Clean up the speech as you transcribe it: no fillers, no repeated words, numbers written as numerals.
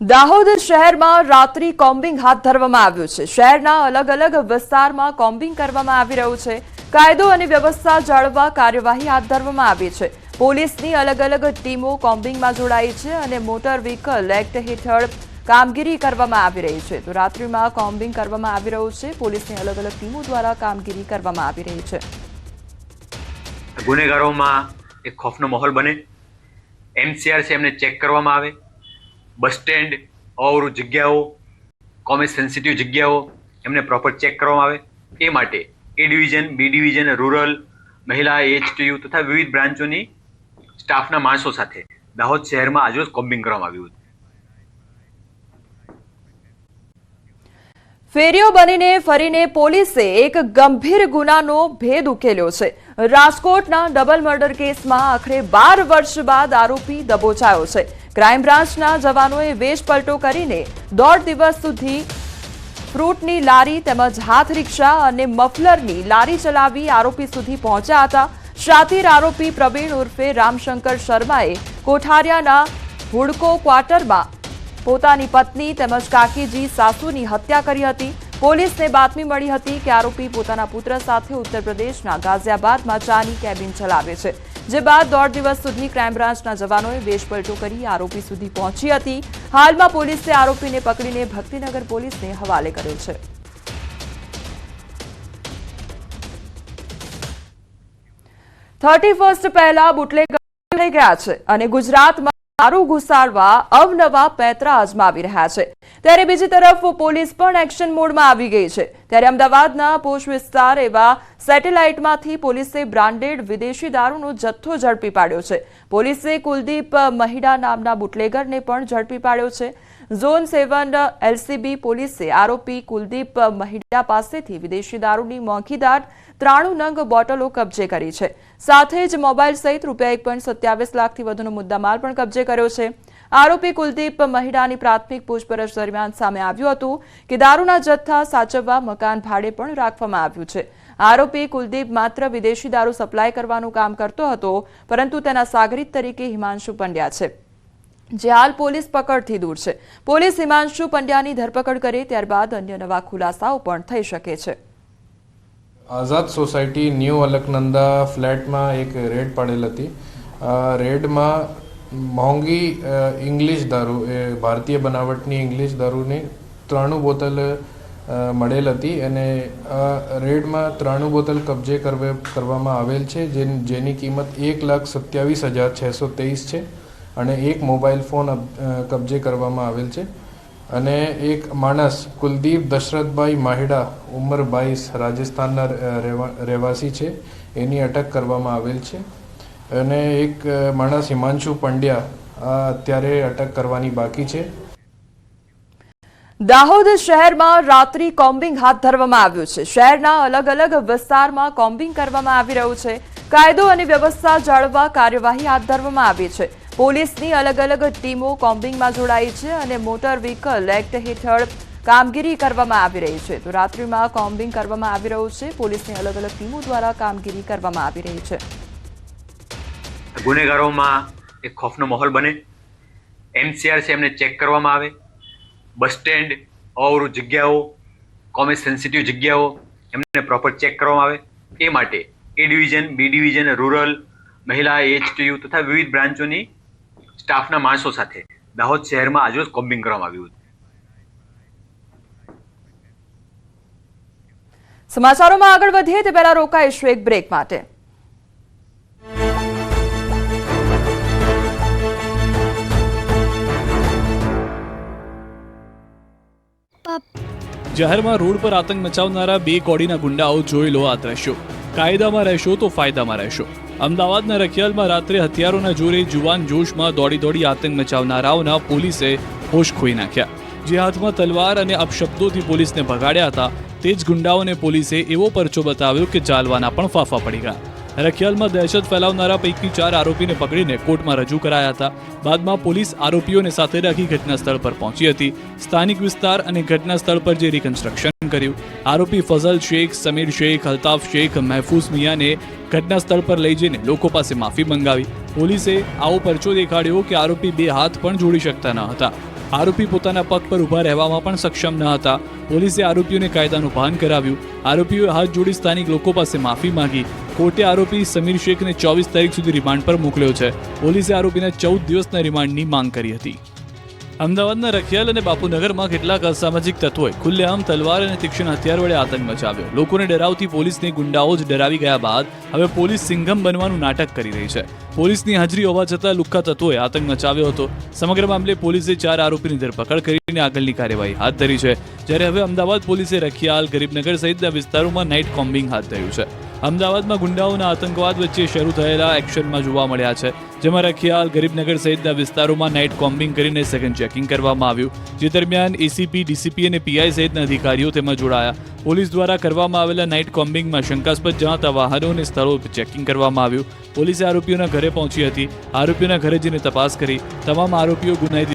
દાહોદ શહેરમાં રાત્રિ કોમ્બિંગ હાથ ધરવામાં આવ્યું છે। શહેરના અલગ અલગ વિસ્તારમાં કોમ્બિંગ કરવામાં આવી રહ્યું છે। કાયદો અને વ્યવસ્થા જાળવવા કાર્યવાહી હાથ ધરવામાં આવી છે। પોલીસની અલગ અલગ ટીમો કોમ્બિંગમાં જોડાઈ છે અને મોટર વ્હીકલ એક્ટ હેઠળ કામગીરી કરવામાં આવી રહી છે। તો રાત્રિમાં કોમ્બિંગ કરવામાં આવી રહ્યું છે। પોલીસની અલગ અલગ ટીમો દ્વારા કામગીરી કરવામાં આવી રહી છે। ગુનેગારોમાં એક ખોફનો માહોલ બને, એમસીઆર છે એમને ચેક કરવામાં આવે, બસ સ્ટેન્ડ અવરું જગ્યાઓ, કોમર્સ સેન્સિટિવ જગ્યાઓ એમને પ્રોપર ચેક કરવામાં આવે। એ માટે A division, B division, rural, મહિલા, એચટીયુ તથા વિવિધ બ્રાન્ચોની સ્ટાફના માણસો સાથે દાહોદ શહેરમાં આજરોજ કોમ્બિંગ કરવામાં આવ્યું હતું। ફેરીઓ બનીને ફરીને પોલીસે એક ગંભીર ગુનાનો ભેદ ઉકેલ્યો છે। રાજકોટના ડબલ મર્ડર કેસમાં આખરે 12 વર્ષ બાદ આરોપી દબોચાયો છે। ક્રાઇમ બ્રાન્ચના જવાનોએ વેશપલટો કરીને 1.5 દિવસ સુધી ફ્રૂટની લારી તેમજ હાથ રિક્ષા અને મફલરની લારી ચલાવી આરોપી સુધી પહોંચ્યા હતા। શાતીર આરોપી પ્રવીણ ઉર્ફે રામશંકર શર્માએ કોઠારિયાના હુડકો ક્વાર્ટરમાં પોતાની પત્ની તેમજ કાકીજી સાસુની હત્યા કરી હતી। પોલીસને બાતમી મળી હતી કે આરોપી પોતાના પુત્ર સાથે ઉત્તર પ્રદેશના ગાઝિયાબાદમાં ચાની કેબિન ચલાવે છે, જે બાદ 1.5 દિવસ સુધી ક્રાઇમ બ્રાન્ચના જવાનોએ વેશપલટો કરી આરોપી સુધી પહોંચી હતી। હાલમાં પોલીસે આરોપીને પકડીને ભક્તિનગર પોલીસને હવાલે કર્યો છે। 31st પહેલા બુટલેગર થઈ ગયા છે અને ગુજરાતમાં દારૂ ઘુસાડવા અવનવા પેંતરા અજમાવી રહ્યા છે। ત્યારે બીજી તરફ પોલીસ પણ એક્શન મોડમાં આવી ગઈ છે। ત્યારે અમદાવાદના પોશ વિસ્તાર એવા સેટેલાઇટમાંથી પોલીસે બ્રાન્ડેડ વિદેશી દારૂનો જથ્થો ઝડપી પાડ્યો છે। પોલીસે કુલદીપ મહિડા નામના બુટલેગરને પણ ઝડપી પાડ્યો છે। ઝોન 7 એલસીબી પોલીસે આરોપી કુલદીપ મહિડા પાસેથી વિદેશી દારૂની મોંઘીદાર 93 નંગ બોટલો કબજે કરી છે। સાથે જ મોબાઈલ સહિત ₹1.27 લાખથી વધુનો મુદ્દામાલ પણ કબજે કર્યો છે। આરોપી કુલદીપ મહિડાની પ્રાથમિક પૂછપરછ દરમિયાન સામે આવ્યું હતું કે દારૂના જથ્થા સાચવવા મકાન ભાડે પણ રાખવામાં આવ્યું છે। આરોપી કુલદીપ માત્ર વિદેશી દારૂ સપ્લાય કરવાનું કામ કરતો હતો, પરંતુ તેના સાગરીત તરીકે હિમાંશુ પંડ્યા છે, જે હાલ પોલીસ પકડથી દૂર છે। પોલીસ હિમાંશુ પંડ્યાની ધરપકડ કરે ત્યારબાદ અન્ય નવા ખુલાસાઓ પણ થઈ શકે છે। આઝાદ સોસાયટી ન્યૂ અલકનંદા ફ્લેટમાં એક રેડ પડેલ હતી। રેડમાં મોંઘી ઇંગ્લિશ દારૂ, એ ભારતીય બનાવટની ઇંગ્લિશ દારૂની 93 બોટલ મળેલ હતી અને આ રેડમાં 93 બોટલ કબજે કરવામાં આવેલ છે, જેની કિંમત 1,27,623 છે અને એક મોબાઈલ ફોન કબજે કરવામાં આવેલ છે અને એક માણસ કુલદીપ દશરથભાઈ માહિડા ઉંમર 22 રાજસ્થાનના રહેવાસી છે, એની અટક કરવામાં આવેલ છે અને એક માણસ હિમાંશુ પંડ્યા અત્યારે અટક કરવાની બાકી છે। દાહોદ શહેરમાં રાત્રિ કોમ્બિંગ હાથ ધરવામાં આવ્યું છે। શહેરના અલગ અલગ વિસ્તારમાં કોમ્બિંગ કરવામાં આવી રહ્યું છે। કાયદો અને વ્યવસ્થા જાળવવા કાર્યવાહી હાથ ધરવામાં આવી છે। પોલીસની અલગ અલગ ટીમો કોમ્બિંગમાં જોડાઈ છે અને મોટર વ્હીકલ એક્ટ હેઠળ કામગીરી કરવામાં આવી રહી છે। તો રાત્રિમાં કોમ્બિંગ કરવામાં આવી રહ્યું છે। પોલીસની અલગ અલગ ટીમો દ્વારા કામગીરી કરવામાં આવી રહી છે। ગુનેગારોમાં એક ખોફનો માહોલ બને, એમસીઆર છે એમને ચેક કરવામાં આવે, બસ સ્ટેન્ડ અવરું જગ્યાઓ, કોમર્સ સેન્સિટિવ જગ્યાઓ એમને પ્રોપર ચેક કરવામાં આવે। એ માટે A division, B division, rural, મહિલા, એચટીયુ તથા વિવિધ બ્રાન્ચોની સ્ટાફના માણસો સાથે દાહોદ શહેરમાં આજરોજ કોમ્બિંગ કરવામાં આવ્યું હતું। સમાચારોમાં આગળ વધીએ તે પહેલા રોકાઈશું એક બ્રેક માટે। જાહેરમાં રોડ પર આતંક મચાવનારા બે કોડીના ગુંડાઓ જોઈ લો આ દ્રશ્યો। કાયદામાં રહેશો તો ફાયદામાં રહેશો। અમદાવાદના રખિયાલમાં રાત્રે હથિયારોના જોરે જુવાન જોશમાં દોડી આતંક મચાવનારાઓના પોલીસે હોશ ખોઈ નાખ્યા। જે હાથમાં તલવાર અને અપશબ્દોથી પોલીસને ભગાડ્યા હતા, તે જ ગુંડાઓને પોલીસે એવો પરચો બતાવ્યો કે ચાલવાના પણ ફાફા પડી ગયા। રખિયાલમાં દહેશત ફેલાવનારા પૈકી 4 આરોપીને પકડીને કોર્ટમાં રજૂ કરાયા હતા। બાદમાં પોલીસ આરોપીઓને સાથે રાખી ઘટના સ્થળ પર પહોંચી હતી। સ્થાનિક વિસ્તાર અને ઘટના સ્થળ પર જે રિકન્સ્ટ્રક્શન કર્યું, આરોપી ફઝલ શેખ, સમીર શેખ, અલ્તાફ શેખ, મહેફૂઝ મિયાને ઘટના સ્થળ પર લઈ જઈને લોકો પાસે માફી મંગાવી। પોલીસે આવો પરચો દેખાડ્યો કે આરોપી 2 હાથ પણ જોડી શકતા ન હતા। આરોપી પોતાના પગ પર ઊભા રહેવામાં પણ સક્ષમ ન હતા. પોલીસે આરોપીઓને કાયદાનું ભાન કરાવ્યું. આરોપીઓએ હાથ જોડી સ્થાનિક લોકો પાસે માફી માંગી. કોર્ટે આરોપી સમીર શેખને 24 તારીખ સુધી રિમાન્ડ પર મોકલ્યો છે. પોલીસે આરોપીના 14 દિવસના રિમાન્ડની માંગ કરી હતી. અમદાવાદના રખિયાલ અને બાપુનગરમાં કેટલાક અસામાજિક તત્વોએ ખુલ્લેઆમ તલવાર અને તીક્ષ્ણ હથિયાર વડે આતંક મચાવ્યો. લોકોને ડરાવતી પોલીસને ગુંડાઓ જ ડરાવી ગયા બાદ હવે પોલીસ સિંઘમ બનવાનું નાટક કરી રહી છે. પોલીસની હાજરી હોવા છતાં લુખ્ખા તત્વોએ આતંક મચાવ્યો હતો. સમગ્ર મામલે પોલીસે 4 આરોપીની ધરપકડ કરીને આગળની કાર્યવાહી હાથ ધરી છે. જ્યારે હવે અમદાવાદ પોલીસે રખિયાલ, ગરીબનગર સહિતના વિસ્તારોમાં નાઇટ કોમ્બિંગ હાથ ધર્યું છે. અમદાવાદમાં ગુંડાઓના આતંકવાદ વચ્ચે શરૂ થયેલા એક્શનમાં જોવા મળ્યા છે, જેમાં રખિયાલ, ગરીબનગર સહિતના વિસ્તારોમાં નાઇટ કોમ્બિંગ કરીને સેકન્ડ ચેકિંગ કરવામાં આવ્યું. જે દરમિયાન એસીપી, ડીસીપી અને પીઆઈ સહિતના અધિકારીઓ તેમાં જોડાયા. પોલીસ દ્વારા કરવામાં આવેલા નાઇટ કોમ્બિંગમાં શંકાસ્પદ જણાતા વાહનો અને સ્થળો ચેકિંગ કરવામાં આવ્યું. પોલીસે આરોપીઓના ઘરે પહોંચી હતી. આરોપીઓના ઘરે જઈને તપાસ કરી. તમામ આરોપીઓ ગુનાહિત